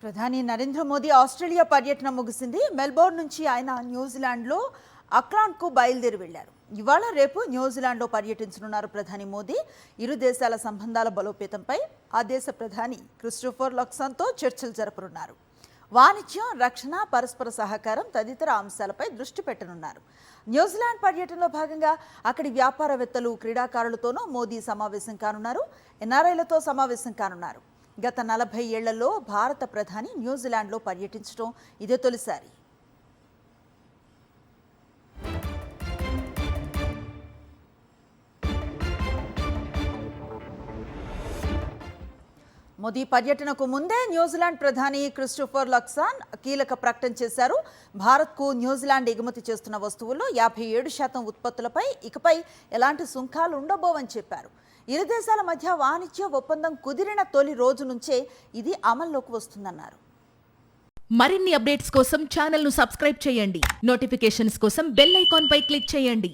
ప్రధాని నరేంద్ర మోదీ ఆస్ట్రేలియా పర్యటన ముగిసింది. మెల్బోర్న్ నుంచి ఆయన న్యూజిలాండ్లో అక్లాండ్కు బయలుదేరి వెళ్లారు. ఇవాళ రేపు న్యూజిలాండ్లో పర్యటించనున్నారు ప్రధాని మోదీ. ఇరు దేశాల సంబంధాల బలోపేతంపై ఆ దేశ ప్రధాని క్రిస్టోఫర్ లక్సన్తో చర్చలు జరపనున్నారు. వాణిజ్యం, రక్షణ, పరస్పర సహకారం తదితర అంశాలపై దృష్టి పెట్టనున్నారు. న్యూజిలాండ్ పర్యటనలో భాగంగా అక్కడి వ్యాపారవేత్తలు, క్రీడాకారులతోనూ మోదీ సమావేశం కానున్నారు. ఎన్ఆర్ఐలతో సమావేశం కానున్నారు. గత 40 ఏళ్లలో భారత ప్రధాని న్యూజిలాండ్లో పర్యటించడం ఇదే తొలిసారి. మోదీ పర్యటనకు ముందే న్యూజిలాండ్ ప్రధాని క్రిస్టోఫర్ లక్సన్ కీలక ప్రకటన చేశారు. భారత్కు న్యూజిలాండ్ ఎగుమతి చేస్తున్న వస్తువుల్లో 57% ఉత్పత్తులపై ఇకపై ఎలాంటి సుంకాలు ఉండబోవని చెప్పారు. ఇరు దేశాల మధ్య వాణిజ్య ఒప్పందం కుదిరిన తొలి రోజు నుంచే ఇది అమల్లోకి వస్తుందన్నారు. మరిన్ని అప్డేట్స్ కోసం ఛానల్ను సబ్స్క్రైబ్ చేయండి. నోటిఫికేషన్స్ కోసం బెల్ ఐకాన్ పై క్లిక్ చేయండి.